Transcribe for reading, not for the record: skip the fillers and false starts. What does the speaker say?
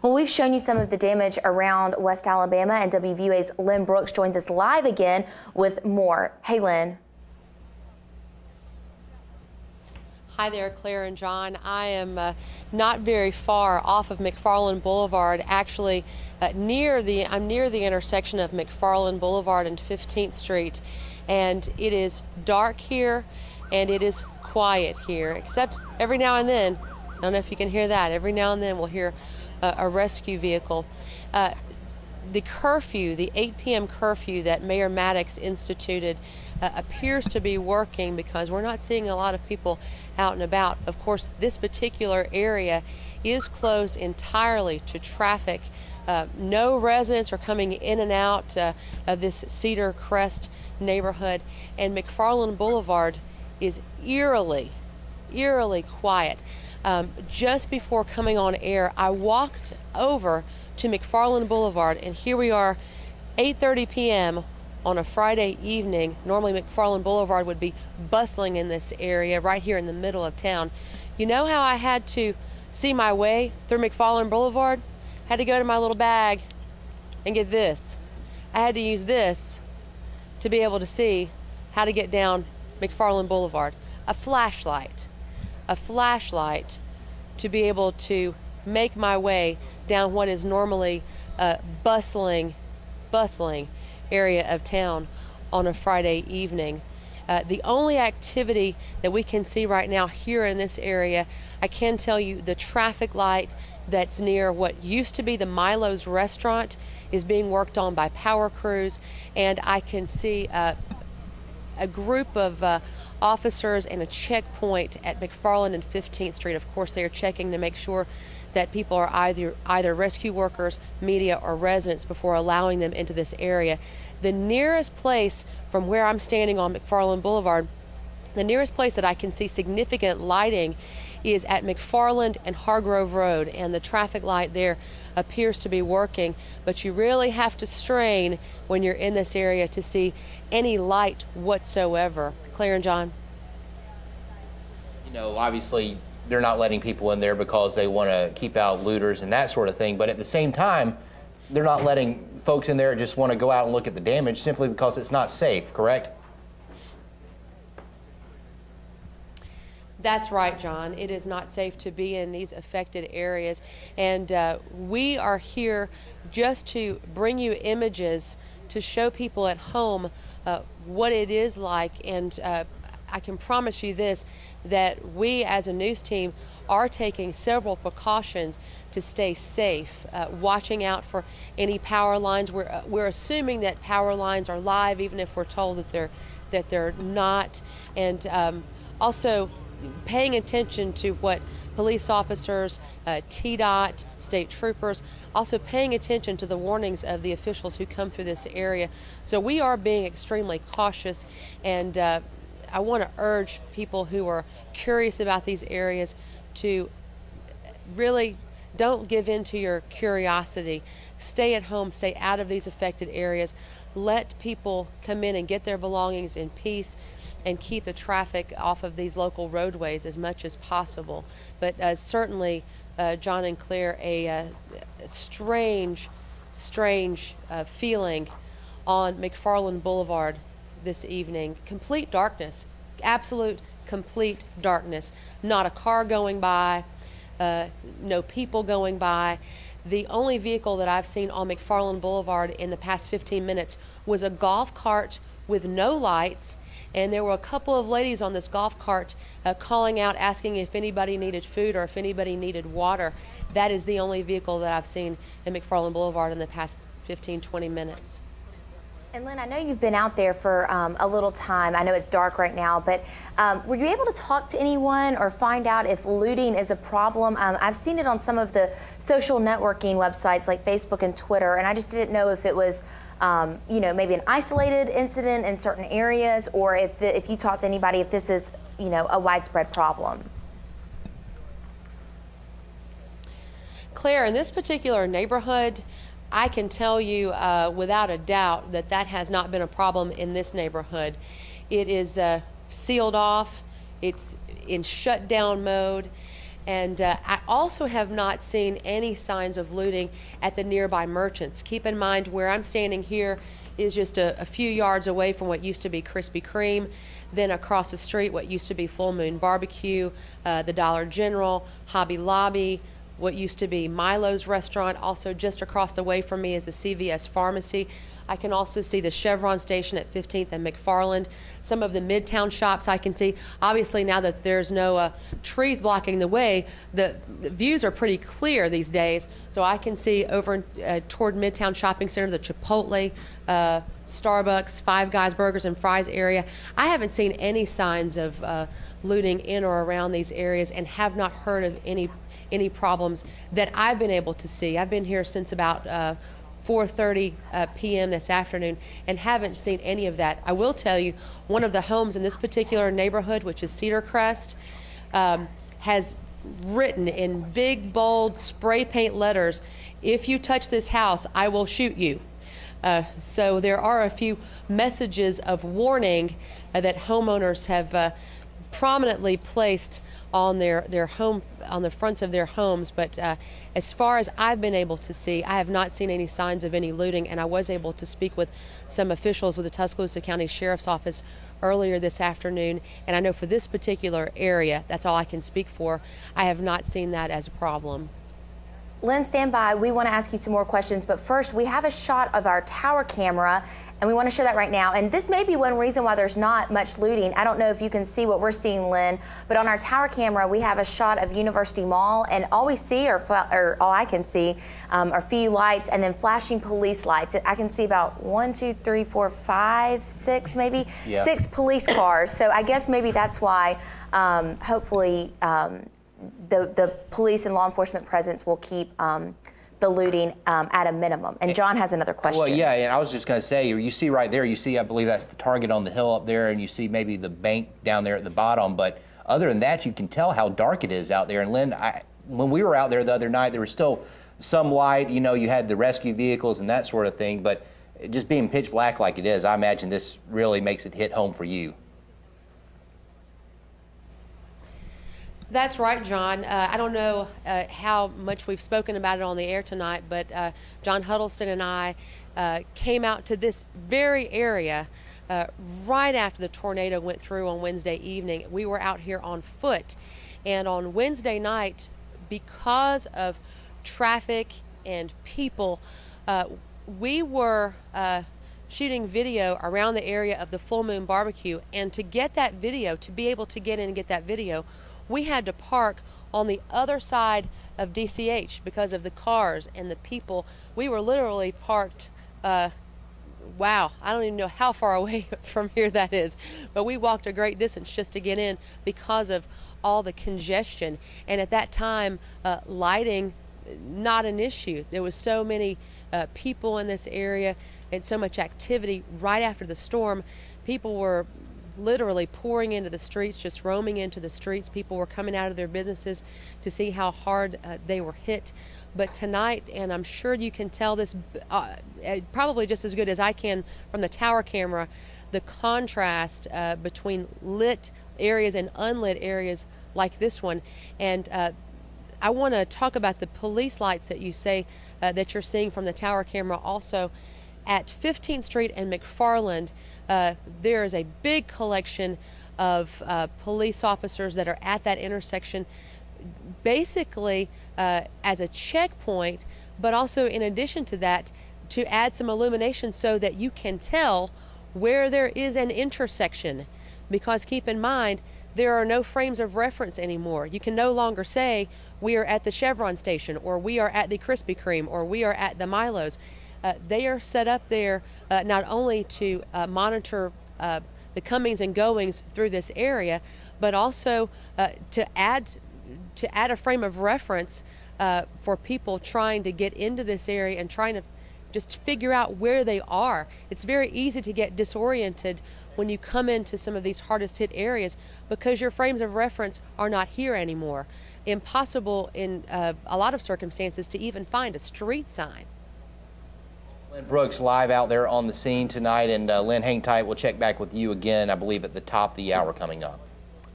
Well, we've shown you some of the damage around West Alabama, and WVUA's Lynn Brooks joins us live again with more. Hey, Lynn. Hi there, Claire and John. I am not very far off of McFarland Boulevard. Actually, I'm near the intersection of McFarland Boulevard and 15th Street, and it is dark here, and it is quiet here. Except every now and then, I don't know if you can hear that. Every now and then, we'll hear a rescue vehicle. The curfew, the 8 p.m. curfew that Mayor Maddox instituted appears to be working because we're not seeing a lot of people out and about. Of course, this particular area is closed entirely to traffic. No residents are coming in and out of this Cedar Crest neighborhood, and McFarland Boulevard is eerily quiet. Just before coming on air, I walked over to McFarland Boulevard, and here we are, 8:30 p.m. on a Friday evening. Normally McFarland Boulevard would be bustling in this area right here in the middle of town. You know how I had to see my way through McFarland Boulevard? I had to go to my little bag and get this. I had to use this to be able to see how to get down McFarland Boulevard. A flashlight to be able to make my way down what is normally a bustling area of town on a Friday evening. The only activity that we can see right now here in this area, I can tell you the traffic light that's near what used to be the Milo's restaurant is being worked on by power crews, and I can see a group of officers and a checkpoint at McFarland and 15th Street. Of course, they are checking to make sure that people are either rescue workers, media, or residents before allowing them into this area. The nearest place from where I'm standing on McFarland Boulevard, the nearest place that I can see significant lighting is at McFarland and Hargrove Road, and the traffic light there appears to be working, but you really have to strain when you're in this area to see any light whatsoever. Claire and John? You know, obviously they're not letting people in there because they want to keep out looters and that sort of thing, but at the same time, they're not letting folks in there that just want to go out and look at the damage simply because it's not safe, correct? That's right, John. It is not safe to be in these affected areas, and we are here just to bring you images to show people at home what it is like, and I can promise you this, that we as a news team are taking several precautions to stay safe, watching out for any power lines. We're assuming that power lines are live, even if we're told that they're not, and also paying attention to what police officers, TDOT, state troopers, also paying attention to the warnings of the officials who come through this area. So we are being extremely cautious, and I want to urge people who are curious about these areas to really don't give in to your curiosity. Stay at home, stay out of these affected areas. Let people come in and get their belongings in peace, and keep the traffic off of these local roadways as much as possible. But certainly, John and Claire, a strange feeling on McFarland Boulevard this evening. Complete darkness, absolute complete darkness. Not a car going by, no people going by. The only vehicle that I've seen on McFarland Boulevard in the past 15 minutes was a golf cart with no lights, and there were a couple of ladies on this golf cart calling out, asking if anybody needed food or if anybody needed water. That is the only vehicle that I've seen in McFarland Boulevard in the past 15-20 minutes. And Lynn, I know you've been out there for a little time. I know it's dark right now, but were you able to talk to anyone or find out if looting is a problem? I've seen it on some of the social networking websites like Facebook and Twitter, and I just didn't know if it was you know, maybe an isolated incident in certain areas, or if you talk to anybody, if this is, you know, a widespread problem. Claire, in this particular neighborhood, I can tell you without a doubt that that has not been a problem in this neighborhood. It is sealed off, it's in shutdown mode, And I also have not seen any signs of looting at the nearby merchants. Keep in mind, where I'm standing here is just a few yards away from what used to be Krispy Kreme. Then across the street, what used to be Full Moon Barbecue, the Dollar General, Hobby Lobby, what used to be Milo's restaurant. Also just across the way from me is the CVS Pharmacy. I can also see the Chevron station at 15th and McFarland. Some of the Midtown shops I can see. Obviously, now that there's no trees blocking the way, the views are pretty clear these days. So I can see over toward Midtown Shopping Center, the Chipotle, Starbucks, Five Guys Burgers and Fries area. I haven't seen any signs of looting in or around these areas, and have not heard of any problems that I've been able to see. I've been here since about 4:30 p.m. this afternoon and haven't seen any of that. I will tell you, one of the homes in this particular neighborhood, which is Cedar Crest, has written in big, bold, spray paint letters, "If you touch this house, I will shoot you." So there are a few messages of warning that homeowners have prominently placed on their home, on the fronts of their homes. But as far as I've been able to see, I have not seen any signs of any looting, and I was able to speak with some officials with the Tuscaloosa County Sheriff's Office earlier this afternoon, and I know for this particular area, that's all I can speak for, I have not seen that as a problem. Lynn, stand by. We want to ask you some more questions, but first we have a shot of our tower camera, and we want to show that right now. And this may be one reason why there's not much looting. I don't know if you can see what we're seeing, Lynn, but on our tower camera we have a shot of University Mall, and all we see or all I can see are a few lights and then flashing police lights. I can see about 1, 2, 3, 4, 5, 6 maybe, 6 police cars. So I guess maybe that's why hopefully the police and law enforcement presence will keep the looting at a minimum. And John has another question. Well, yeah, and I was just going to say, you see right there, you see, I believe that's the Target on the hill up there, and you see maybe the bank down there at the bottom. But other than that, you can tell how dark it is out there. And Lynn, when we were out there the other night, there was still some light. You know, you had the rescue vehicles and that sort of thing. But just being pitch black like it is, I imagine this really makes it hit home for you. That's right, John. I don't know how much we've spoken about it on the air tonight, but John Huddleston and I came out to this very area right after the tornado went through on Wednesday evening. We were out here on foot, and on Wednesday night, because of traffic and people, we were shooting video around the area of the Full Moon Barbecue, and to get that video, to be able to get in and get that video, we had to park on the other side of DCH because of the cars and the people. We were literally parked, wow, I don't even know how far away from here that is, but we walked a great distance just to get in because of all the congestion. And at that time, lighting, not an issue. There was so many people in this area and so much activity right after the storm. People were literally pouring into the streets, just roaming into the streets. People were coming out of their businesses to see how hard they were hit. But tonight, and I'm sure you can tell this probably just as good as I can from the tower camera, the contrast between lit areas and unlit areas like this one. And I want to talk about the police lights that you say that you're seeing from the tower camera also. At 15th Street and McFarland, there is a big collection of police officers that are at that intersection, basically as a checkpoint, but also in addition to that, to add some illumination so that you can tell where there is an intersection. Because keep in mind, there are no frames of reference anymore. You can no longer say, we are at the Chevron station, or we are at the Krispy Kreme, or we are at the Milo's. They are set up there not only to monitor the comings and goings through this area, but also to add a frame of reference for people trying to get into this area and trying to just figure out where they are. It's very easy to get disoriented when you come into some of these hardest hit areas because your frames of reference are not here anymore. Impossible in a lot of circumstances to even find a street sign. Lynn Brooks live out there on the scene tonight, and Lynn, hang tight. We'll check back with you again, I believe, at the top of the hour coming up.